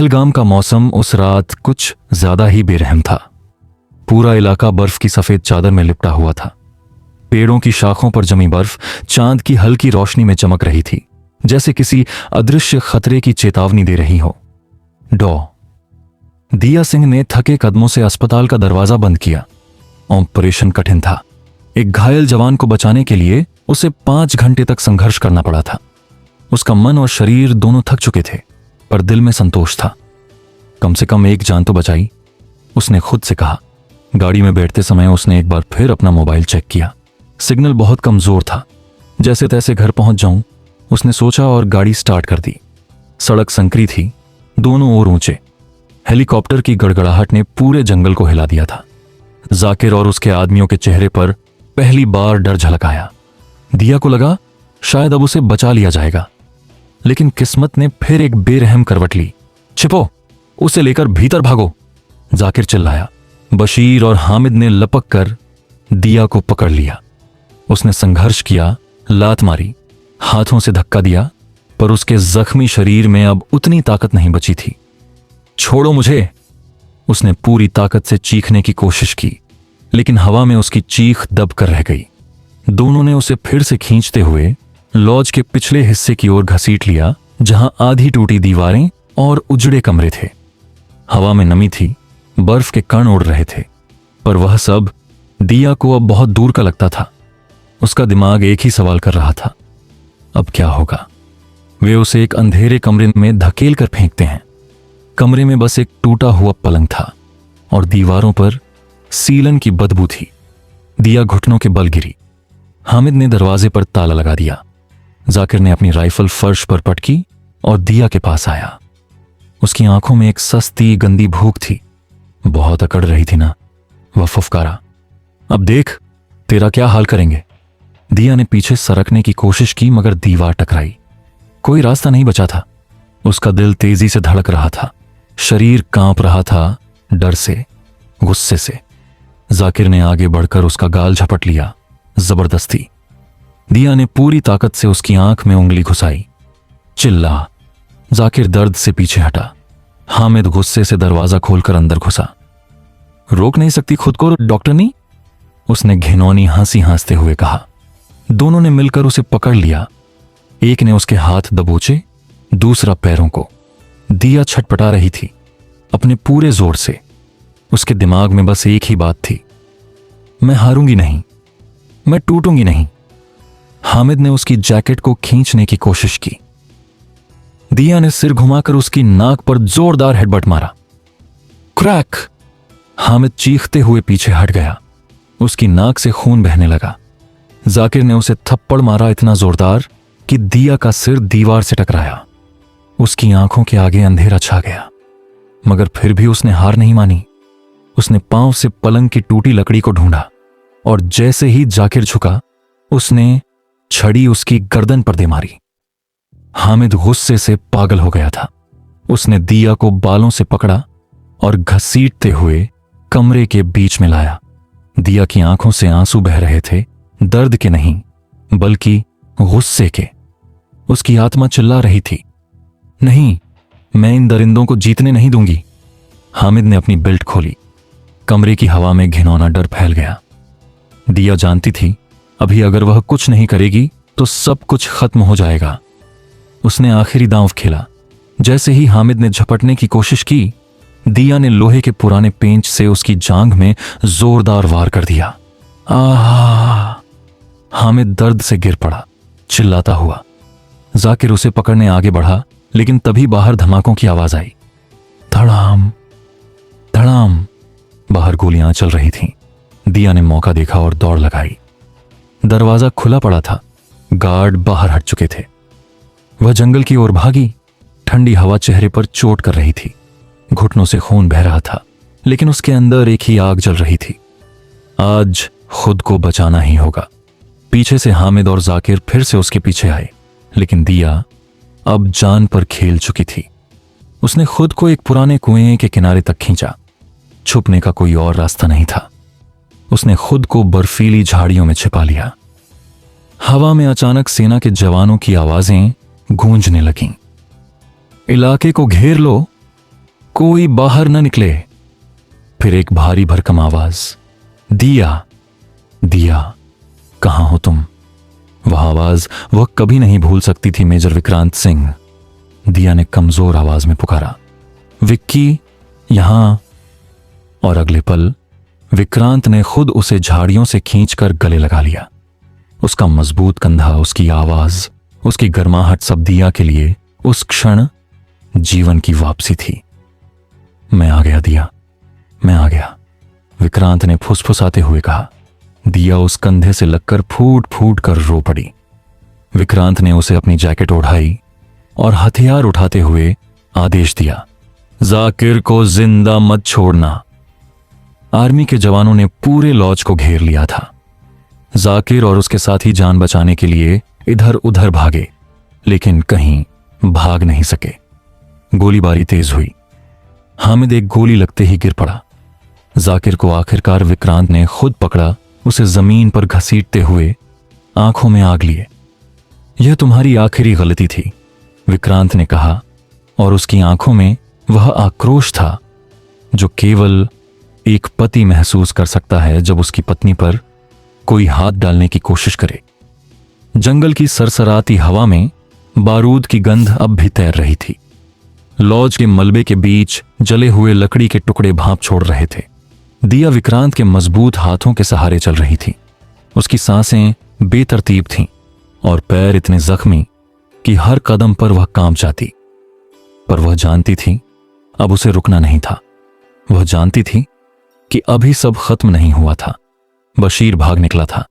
पहलगाम का मौसम उस रात कुछ ज्यादा ही बेरहम था। पूरा इलाका बर्फ की सफेद चादर में लिपटा हुआ था। पेड़ों की शाखों पर जमी बर्फ चांद की हल्की रोशनी में चमक रही थी, जैसे किसी अदृश्य खतरे की चेतावनी दे रही हो। डॉ दिया सिंह ने थके कदमों से अस्पताल का दरवाजा बंद किया। ऑपरेशन कठिन था। एक घायल जवान को बचाने के लिए उसे 5 घंटे तक संघर्ष करना पड़ा था। उसका मन और शरीर दोनों थक चुके थे, पर दिल में संतोष था। कम से कम एक जान तो बचाई, उसने खुद से कहा। गाड़ी में बैठते समय उसने एक बार फिर अपना मोबाइल चेक किया। सिग्नल बहुत कमजोर था। जैसे तैसे घर पहुंच जाऊं, उसने सोचा और गाड़ी स्टार्ट कर दी। सड़क संकरी थी, दोनों ओर ऊंचे। हेलीकॉप्टर की गड़गड़ाहट ने पूरे जंगल को हिला दिया था। जाकिर और उसके आदमियों के चेहरे पर पहली बार डर झलक आया। दिया को लगा शायद अब उसे बचा लिया जाएगा, लेकिन किस्मत ने फिर एक बेरहम करवट ली। छिपो, उसे लेकर भीतर भागो, जाकिर चिल्लाया। बशीर और हामिद ने लपक कर दिया को पकड़ लिया। उसने संघर्ष किया, लात मारी, हाथों से धक्का दिया, पर उसके जख्मी शरीर में अब उतनी ताकत नहीं बची थी। छोड़ो मुझे, उसने पूरी ताकत से चीखने की कोशिश की, लेकिन हवा में उसकी चीख दब कर रह गई। दोनों ने उसे फिर से खींचते हुए लॉज के पिछले हिस्से की ओर घसीट लिया, जहां आधी टूटी दीवारें और उजड़े कमरे थे। हवा में नमी थी, बर्फ के कण उड़ रहे थे, पर वह सब दिया को अब बहुत दूर का लगता था। उसका दिमाग एक ही सवाल कर रहा था, अब क्या होगा? वे उसे एक अंधेरे कमरे में धकेल कर फेंकते हैं। कमरे में बस एक टूटा हुआ पलंग था और दीवारों पर सीलन की बदबू थी। दिया घुटनों के बल गिरी। हामिद ने दरवाजे पर ताला लगा दिया। जाकिर ने अपनी राइफल फर्श पर पटकी और दिया के पास आया। उसकी आंखों में एक सस्ती गंदी भूख थी। बहुत अकड़ रही थी ना, वह फुफकारा। अब देख तेरा क्या हाल करेंगे। दिया ने पीछे सरकने की कोशिश की, मगर दीवार टकराई। कोई रास्ता नहीं बचा था। उसका दिल तेजी से धड़क रहा था, शरीर कांप रहा था, डर से, गुस्से से। जाकिर ने आगे बढ़कर उसका गाल झपट लिया, जबरदस्ती। दिया ने पूरी ताकत से उसकी आंख में उंगली घुसाई। चिल्ला। जाकिर दर्द से पीछे हटा। हामिद गुस्से से दरवाजा खोलकर अंदर घुसा। रोक नहीं सकती खुद को डॉक्टरनी, उसने घिनौनी हंसी हंसते हुए कहा। दोनों ने मिलकर उसे पकड़ लिया। एक ने उसके हाथ दबोचे, दूसरा पैरों को। दिया छटपटा रही थी, अपने पूरे जोर से। उसके दिमाग में बस एक ही बात थी, मैं हारूंगी नहीं, मैं टूटूंगी नहीं। हामिद ने उसकी जैकेट को खींचने की कोशिश की। दिया ने सिर घुमाकर उसकी नाक पर जोरदार हेडबट मारा। क्रैक! हामिद चीखते हुए पीछे हट गया। उसकी नाक से खून बहने लगा। जाकिर ने उसे थप्पड़ मारा इतना जोरदार कि दिया का सिर दीवार से टकराया। उसकी आंखों के आगे अंधेरा छा गया, मगर फिर भी उसने हार नहीं मानी। उसने पांव से पलंग की टूटी लकड़ी को ढूंढा और जैसे ही जाकिर झुका, उसने छड़ी उसकी गर्दन पर दे मारी। हामिद गुस्से से पागल हो गया था। उसने दिया को बालों से पकड़ा और घसीटते हुए कमरे के बीच में लाया। दिया की आंखों से आंसू बह रहे थे, दर्द के नहीं बल्कि गुस्से के। उसकी आत्मा चिल्ला रही थी, नहीं, मैं इन दरिंदों को जीतने नहीं दूंगी। हामिद ने अपनी बेल्ट खोली। कमरे की हवा में घिनौना डर फैल गया। दिया जानती थी अभी अगर वह कुछ नहीं करेगी तो सब कुछ खत्म हो जाएगा। उसने आखिरी दांव खेला। जैसे ही हामिद ने झपटने की कोशिश की, दिया ने लोहे के पुराने पेंच से उसकी जांघ में जोरदार वार कर दिया। आह! हामिद दर्द से गिर पड़ा, चिल्लाता हुआ। जाकिर उसे पकड़ने आगे बढ़ा, लेकिन तभी बाहर धमाकों की आवाज आई। धड़ाम धड़ाम। बाहर गोलियां चल रही थीं। दिया ने मौका देखा और दौड़ लगाई। दरवाजा खुला पड़ा था। गार्ड बाहर हट चुके थे। वह जंगल की ओर भागी। ठंडी हवा चेहरे पर चोट कर रही थी। घुटनों से खून बह रहा था, लेकिन उसके अंदर एक ही आग जल रही थी। आज खुद को बचाना ही होगा। पीछे से हामिद और जाकिर फिर से उसके पीछे आए, लेकिन दिया अब जान पर खेल चुकी थी। उसने खुद को एक पुराने कुएं के किनारे तक खींचा। छुपने का कोई और रास्ता नहीं था। उसने खुद को बर्फीली झाड़ियों में छिपा लिया। हवा में अचानक सेना के जवानों की आवाजें गूंजने लगीं। इलाके को घेर लो, कोई बाहर न निकले। फिर एक भारी भरकम आवाज, दिया, दिया, कहां हो तुम? वह आवाज वह कभी नहीं भूल सकती थी मेजर विक्रांत सिंह। दिया ने कमजोर आवाज में पुकारा, विक्की, यहां। और अगले पल विक्रांत ने खुद उसे झाड़ियों से खींचकर गले लगा लिया। उसका मजबूत कंधा, उसकी आवाज, उसकी गर्माहट सब दिया के लिए उस क्षण जीवन की वापसी थी। मैं आ गया दिया, मैं आ गया, विक्रांत ने फुसफुसाते हुए कहा। दिया उस कंधे से लगकर फूट फूट कर रो पड़ी। विक्रांत ने उसे अपनी जैकेट ओढ़ाई और हथियार उठाते हुए आदेश दिया, जाकिर को जिंदा मत छोड़ना। आर्मी के जवानों ने पूरे लॉज को घेर लिया था। जाकिर और उसके साथी जान बचाने के लिए इधर उधर भागे, लेकिन कहीं भाग नहीं सके। गोलीबारी तेज हुई। हामिद एक गोली लगते ही गिर पड़ा। जाकिर को आखिरकार विक्रांत ने खुद पकड़ा, उसे जमीन पर घसीटते हुए आंखों में आग लिए। यह तुम्हारी आखिरी गलती थी, विक्रांत ने कहा, और उसकी आंखों में वह आक्रोश था जो केवल एक पति महसूस कर सकता है जब उसकी पत्नी पर कोई हाथ डालने की कोशिश करे। जंगल की सरसराती हवा में बारूद की गंध अब भी तैर रही थी। लॉज के मलबे के बीच जले हुए लकड़ी के टुकड़े भाप छोड़ रहे थे। दिया विक्रांत के मजबूत हाथों के सहारे चल रही थी। उसकी सांसें बेतरतीब थीं और पैर इतने जख्मी कि हर कदम पर वह कांप जाती। पर वह जानती थी अब उसे रुकना नहीं था। वह जानती थी कि अभी सब खत्म नहीं हुआ था। बशीर भाग निकला था,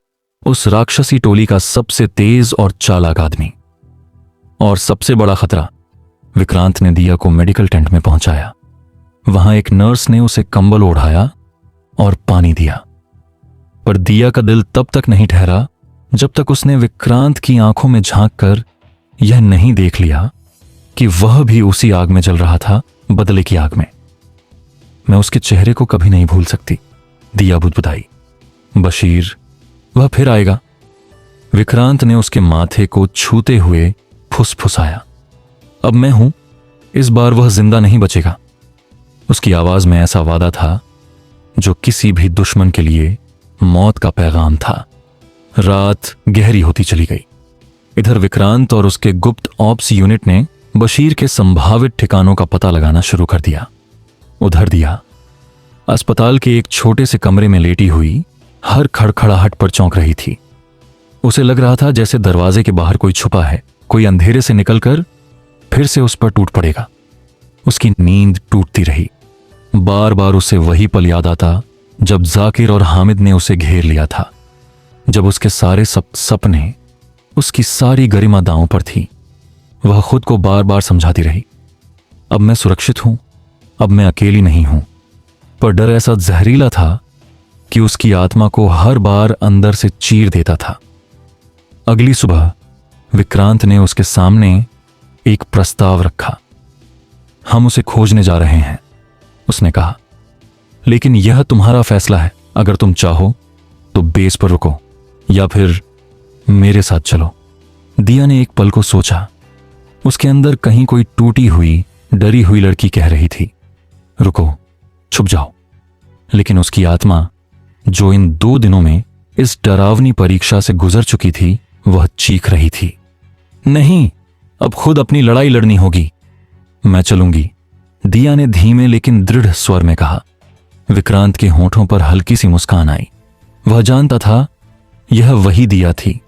उस राक्षसी टोली का सबसे तेज और चालाक आदमी। और सबसे बड़ा खतरा, विक्रांत ने दिया को मेडिकल टेंट में पहुंचाया। वहां एक नर्स ने उसे कंबल ओढ़ाया और पानी दिया। पर दिया का दिल तब तक नहीं ठहरा जब तक उसने विक्रांत की आंखों में झांक कर यह नहीं देख लिया कि वह भी उसी आग में जल रहा था, बदले की आग में। मैं उसके चेहरे को कभी नहीं भूल सकती, दिया बुदबुदाई। बशीर, वह फिर आएगा। विक्रांत ने उसके माथे को छूते हुए फुसफुसाया, अब मैं हूं, इस बार वह जिंदा नहीं बचेगा। उसकी आवाज में ऐसा वादा था जो किसी भी दुश्मन के लिए मौत का पैगाम था। रात गहरी होती चली गई। इधर विक्रांत और उसके गुप्त ऑप्स यूनिट ने बशीर के संभावित ठिकानों का पता लगाना शुरू कर दिया। उधर दिया अस्पताल के एक छोटे से कमरे में लेटी हुई हर खड़खड़ाहट पर चौंक रही थी। उसे लग रहा था जैसे दरवाजे के बाहर कोई छुपा है, कोई अंधेरे से निकलकर फिर से उस पर टूट पड़ेगा। उसकी नींद टूटती रही। बार बार उसे वही पल याद आता जब जाकिर और हामिद ने उसे घेर लिया था, जब उसके सारे सपने, उसकी सारी गरिमा दांव पर थी। वह खुद को बार बार समझाती रही, अब मैं सुरक्षित हूं, अब मैं अकेली नहीं हूं। पर डर ऐसा जहरीला था कि उसकी आत्मा को हर बार अंदर से चीर देता था। अगली सुबह विक्रांत ने उसके सामने एक प्रस्ताव रखा। हम उसे खोजने जा रहे हैं, उसने कहा, लेकिन यह तुम्हारा फैसला है। अगर तुम चाहो तो बेस पर रुको या फिर मेरे साथ चलो। दिया ने एक पल को सोचा। उसके अंदर कहीं कोई टूटी हुई, डरी हुई लड़की कह रही थी, रुको, छुप जाओ। लेकिन उसकी आत्मा, जो इन 2 दिनों में इस डरावनी परीक्षा से गुजर चुकी थी, वह चीख रही थी, नहीं, अब खुद अपनी लड़ाई लड़नी होगी। मैं चलूंगी, दिया ने धीमे लेकिन दृढ़ स्वर में कहा। विक्रांत के होंठों पर हल्की सी मुस्कान आई। वह जानता था यह वही दिया थी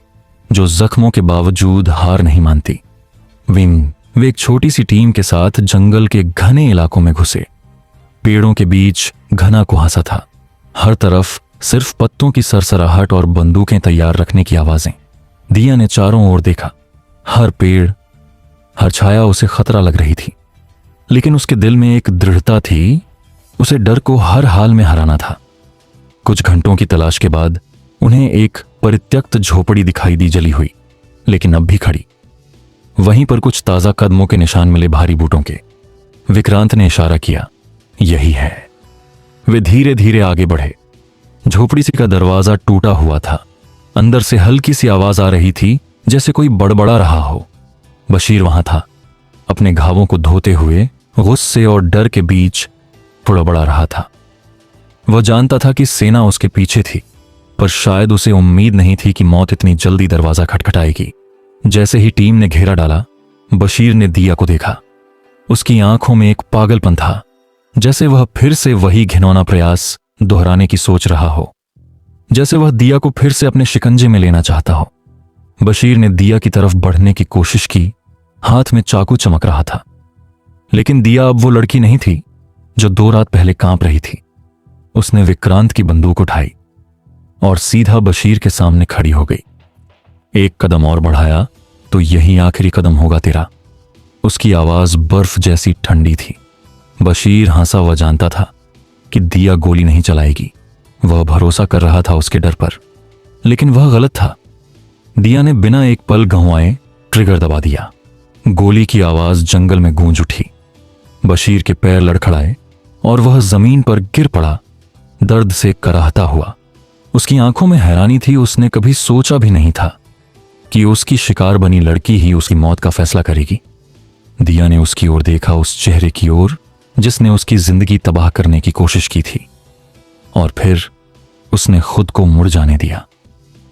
जो जख्मों के बावजूद हार नहीं मानती। वे एक छोटी सी टीम के साथ जंगल के घने इलाकों में घुसे। पेड़ों के बीच घना कुहासा था। हर तरफ सिर्फ पत्तों की सरसराहट और बंदूकें तैयार रखने की आवाजें। दिया ने चारों ओर देखा। हर पेड़, हर छाया उसे खतरा लग रही थी, लेकिन उसके दिल में एक दृढ़ता थी। उसे डर को हर हाल में हराना था। कुछ घंटों की तलाश के बाद उन्हें एक परित्यक्त झोपड़ी दिखाई दी, जली हुई, लेकिन अब भी खड़ी। वहीं पर कुछ ताजा कदमों के निशान मिले, भारी बूटों के। विक्रांत ने इशारा किया, यही है। वे धीरे धीरे आगे बढ़े। झोपड़ी से का दरवाजा टूटा हुआ था। अंदर से हल्की सी आवाज आ रही थी, जैसे कोई बड़बड़ा रहा हो। बशीर वहां था, अपने घावों को धोते हुए गुस्से और डर के बीच फुड़बड़ा रहा था। वह जानता था कि सेना उसके पीछे थी, पर शायद उसे उम्मीद नहीं थी कि मौत इतनी जल्दी दरवाजा खटखटाएगी। जैसे ही टीम ने घेरा डाला, बशीर ने दिया को देखा। उसकी आंखों में एक पागलपन था, जैसे वह फिर से वही घिनौना प्रयास दोहराने की सोच रहा हो, जैसे वह दिया को फिर से अपने शिकंजे में लेना चाहता हो। बशीर ने दिया की तरफ बढ़ने की कोशिश की, हाथ में चाकू चमक रहा था। लेकिन दिया अब वो लड़की नहीं थी जो 2 रात पहले कांप रही थी। उसने विक्रांत की बंदूक उठाई और सीधा बशीर के सामने खड़ी हो गई। एक कदम और बढ़ाया तो यही आखिरी कदम होगा तेरा। उसकी आवाज बर्फ जैसी ठंडी थी। बशीर हंसा हुआ जानता था कि दिया गोली नहीं चलाएगी। वह भरोसा कर रहा था उसके डर पर, लेकिन वह गलत था। दिया ने बिना एक पल गंवाए ट्रिगर दबा दिया। गोली की आवाज जंगल में गूंज उठी। बशीर के पैर लड़खड़ाए और वह जमीन पर गिर पड़ा, दर्द से कराहता हुआ। उसकी आंखों में हैरानी थी। उसने कभी सोचा भी नहीं था कि उसकी शिकार बनी लड़की ही उसकी मौत का फैसला करेगी। दिया ने उसकी ओर देखा, उस चेहरे की ओर जिसने उसकी जिंदगी तबाह करने की कोशिश की थी, और फिर उसने खुद को मुड़ जाने दिया,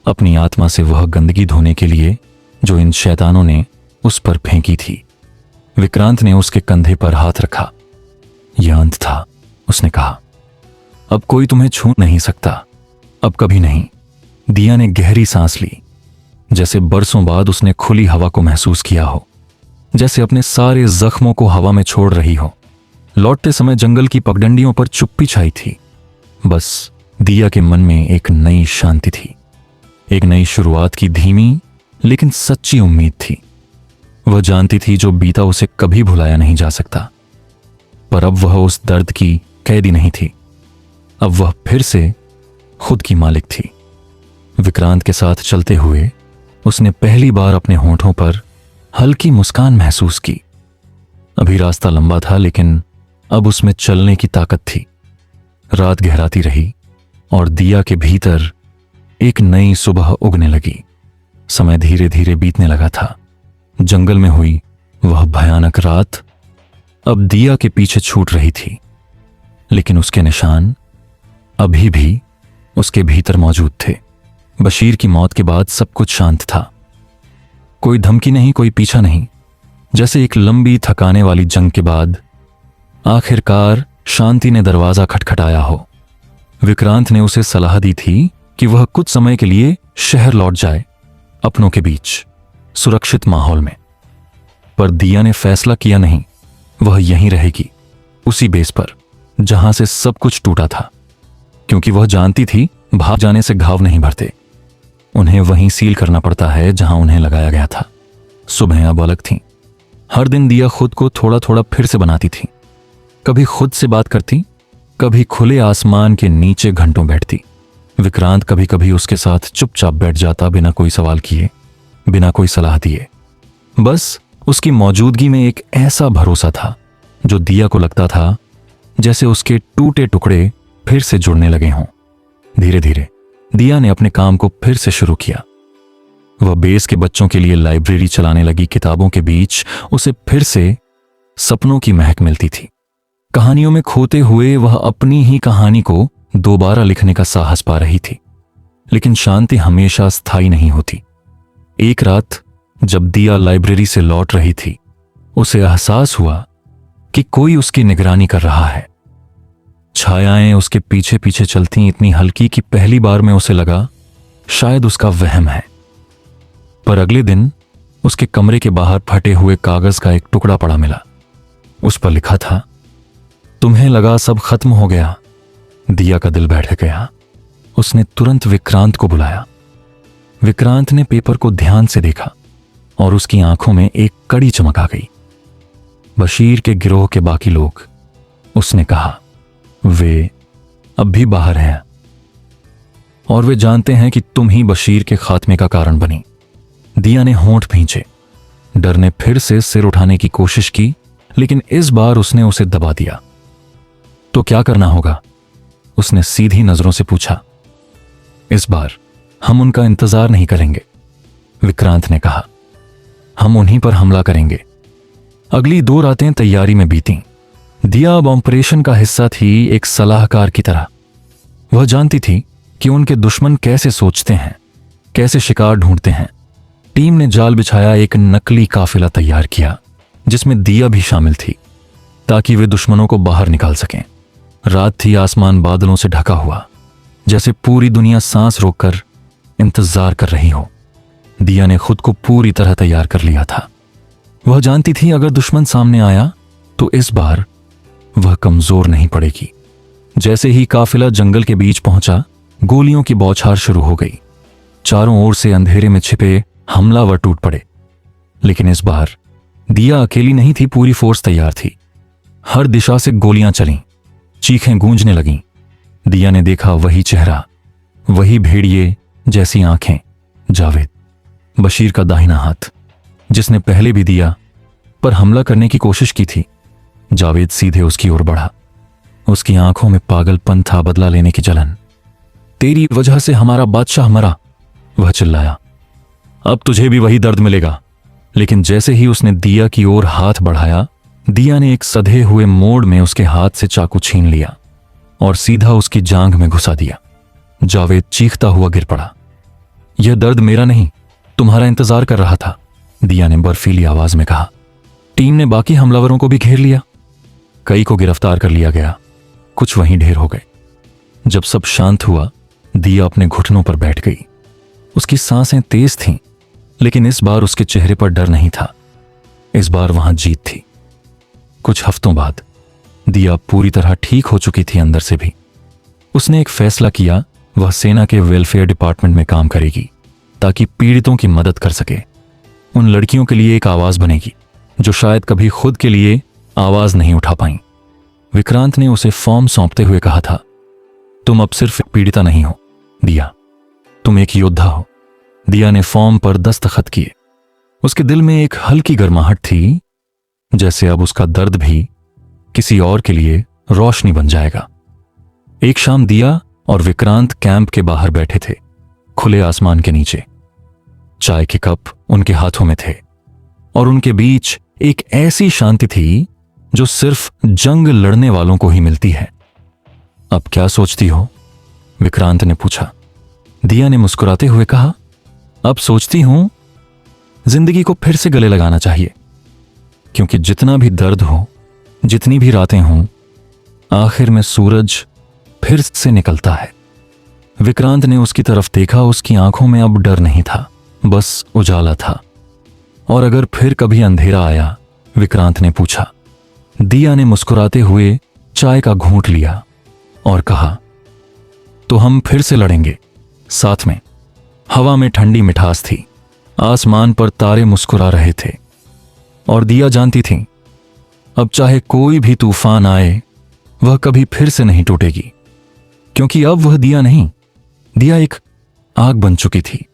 अपनी आत्मा से वह गंदगी धोने के लिए जो इन शैतानों ने उस पर फेंकी थी। विक्रांत ने उसके कंधे पर हाथ रखा। यह अंत था, उसने कहा। अब कोई तुम्हें छू नहीं सकता, अब कभी नहीं। दिया ने गहरी सांस ली, जैसे बरसों बाद उसने खुली हवा को महसूस किया हो, जैसे अपने सारे जख्मों को हवा में छोड़ रही हो। लौटते समय जंगल की पगडंडियों पर चुप्पी छाई थी। बस दिया के मन में एक नई शांति थी, एक नई शुरुआत की धीमी लेकिन सच्ची उम्मीद थी। वह जानती थी जो बीता उसे कभी भुलाया नहीं जा सकता, पर अब वह उस दर्द की कैदी नहीं थी। अब वह फिर से खुद की मालिक थी। विक्रांत के साथ चलते हुए उसने पहली बार अपने होंठों पर हल्की मुस्कान महसूस की। अभी रास्ता लंबा था, लेकिन अब उसमें चलने की ताकत थी। रात गहराती रही और दिया के भीतर एक नई सुबह उगने लगी। समय धीरे धीरे बीतने लगा था। जंगल में हुई वह भयानक रात अब दिया के पीछे छूट रही थी, लेकिन उसके निशान अभी भी उसके भीतर मौजूद थे। बशीर की मौत के बाद सब कुछ शांत था। कोई धमकी नहीं, कोई पीछा नहीं। जैसे एक लंबी थकाने वाली जंग के बाद आखिरकार शांति ने दरवाजा खटखटाया हो। विक्रांत ने उसे सलाह दी थी कि वह कुछ समय के लिए शहर लौट जाए, अपनों के बीच, सुरक्षित माहौल में। पर दिया ने फैसला किया नहीं, वह यहीं रहेगी, उसी बेस पर जहां से सब कुछ टूटा था, क्योंकि वह जानती थी भाग जाने से घाव नहीं भरते। उन्हें वहीं सील करना पड़ता है जहां उन्हें लगाया गया था। सुबह अब अलग थीं। हर दिन दिया खुद को थोड़ा थोड़ा फिर से बनाती थी। कभी खुद से बात करती, कभी खुले आसमान के नीचे घंटों बैठती। विक्रांत कभी कभी उसके साथ चुपचाप बैठ जाता, बिना कोई सवाल किए, बिना कोई सलाह दिए। बस उसकी मौजूदगी में एक ऐसा भरोसा था जो दिया को लगता था जैसे उसके टूटे टुकड़े फिर से जुड़ने लगे हों। धीरे धीरे दिया ने अपने काम को फिर से शुरू किया। वह बेस के बच्चों के लिए लाइब्रेरी चलाने लगी। किताबों के बीच उसे फिर से सपनों की महक मिलती थी। कहानियों में खोते हुए वह अपनी ही कहानी को दोबारा लिखने का साहस पा रही थी। लेकिन शांति हमेशा स्थायी नहीं होती। एक रात जब दिया लाइब्रेरी से लौट रही थी, उसे एहसास हुआ कि कोई उसकी निगरानी कर रहा है। छायाएं उसके पीछे पीछे चलती, इतनी हल्की कि पहली बार में उसे लगा शायद उसका वहम है। पर अगले दिन उसके कमरे के बाहर फटे हुए कागज का एक टुकड़ा पड़ा मिला। उस पर लिखा था, तुम्हें लगा सब खत्म हो गया। दिया का दिल बैठ गया। उसने तुरंत विक्रांत को बुलाया। विक्रांत ने पेपर को ध्यान से देखा और उसकी आंखों में एक कड़ी चमक आ गई। बशीर के गिरोह के बाकी लोग, उसने कहा, वे अब भी बाहर हैं और वे जानते हैं कि तुम ही बशीर के खात्मे का कारण बनी। दिया ने होंठ भींचे। डर ने फिर से सिर उठाने की कोशिश की, लेकिन इस बार उसने उसे दबा दिया। तो क्या करना होगा? उसने सीधी नजरों से पूछा। इस बार हम उनका इंतजार नहीं करेंगे, विक्रांत ने कहा। हम उन्हीं पर हमला करेंगे। अगली 2 रातें तैयारी में बीतीं। दिया अब ऑपरेशन का हिस्सा थी, एक सलाहकार की तरह। वह जानती थी कि उनके दुश्मन कैसे सोचते हैं, कैसे शिकार ढूंढते हैं। टीम ने जाल बिछाया, एक नकली काफिला तैयार किया जिसमें दिया भी शामिल थी, ताकि वे दुश्मनों को बाहर निकाल सकें। रात थी, आसमान बादलों से ढका हुआ, जैसे पूरी दुनिया सांस रोककर इंतजार कर रही हो। दिया ने खुद को पूरी तरह तैयार कर लिया था। वह जानती थी अगर दुश्मन सामने आया तो इस बार वह कमजोर नहीं पड़ेगी। जैसे ही काफिला जंगल के बीच पहुंचा, गोलियों की बौछार शुरू हो गई। चारों ओर से अंधेरे में छिपे हमलावर टूट पड़े। लेकिन इस बार दिया अकेली नहीं थी, पूरी फोर्स तैयार थी। हर दिशा से गोलियां चलीं, चीखें गूंजने लगीं। दिया ने देखा वही चेहरा, वही भेड़िए जैसी आंखें, जावेद, बशीर का दाहिना हाथ, जिसने पहले भी दिया पर हमला करने की कोशिश की थी। जावेद सीधे उसकी ओर बढ़ा। उसकी आंखों में पागलपन था, बदला लेने की जलन। तेरी वजह से हमारा बादशाह मरा, वह चिल्लाया। अब तुझे भी वही दर्द मिलेगा। लेकिन जैसे ही उसने दिया की ओर हाथ बढ़ाया, दिया ने एक सधे हुए मोड़ में उसके हाथ से चाकू छीन लिया और सीधा उसकी जांघ में घुसा दिया। जावेद चीखता हुआ गिर पड़ा। यह दर्द मेरा नहीं, तुम्हारा इंतजार कर रहा था, दिया ने बर्फीली आवाज में कहा। टीम ने बाकी हमलावरों को भी घेर लिया। कई को गिरफ्तार कर लिया गया, कुछ वहीं ढेर हो गए। जब सब शांत हुआ, दिया अपने घुटनों पर बैठ गई। उसकी सांसें तेज थीं, लेकिन इस बार उसके चेहरे पर डर नहीं था। इस बार वहां जीत थी। कुछ हफ्तों बाद दिया पूरी तरह ठीक हो चुकी थी, अंदर से भी। उसने एक फैसला किया, वह सेना के वेलफेयर डिपार्टमेंट में काम करेगी, ताकि पीड़ितों की मदद कर सके। उन लड़कियों के लिए एक आवाज बनेगी जो शायद कभी खुद के लिए आवाज नहीं उठा पाई। विक्रांत ने उसे फॉर्म सौंपते हुए कहा था, तुम अब सिर्फ एक पीड़िता नहीं हो दिया, तुम एक योद्धा हो। दिया ने फॉर्म पर दस्तखत किए। उसके दिल में एक हल्की गर्माहट थी, जैसे अब उसका दर्द भी किसी और के लिए रोशनी बन जाएगा। एक शाम दिया और विक्रांत कैंप के बाहर बैठे थे, खुले आसमान के नीचे। चाय के कप उनके हाथों में थे और उनके बीच एक ऐसी शांति थी जो सिर्फ जंग लड़ने वालों को ही मिलती है। अब क्या सोचती हो? विक्रांत ने पूछा। दिया ने मुस्कुराते हुए कहा, अब सोचती हूं जिंदगी को फिर से गले लगाना चाहिए, क्योंकि जितना भी दर्द हो, जितनी भी रातें हों, आखिर में सूरज फिर से निकलता है। विक्रांत ने उसकी तरफ देखा। उसकी आंखों में अब डर नहीं था, बस उजाला था। और अगर फिर कभी अंधेरा आया? विक्रांत ने पूछा। दिया ने मुस्कुराते हुए चाय का घूंट लिया और कहा, तो हम फिर से लड़ेंगे, साथ में। हवा में ठंडी मिठास थी, आसमान पर तारे मुस्कुरा रहे थे और दिया जानती थी अब चाहे कोई भी तूफान आए, वह कभी फिर से नहीं टूटेगी, क्योंकि अब वह दिया नहीं, दिया एक आग बन चुकी थी।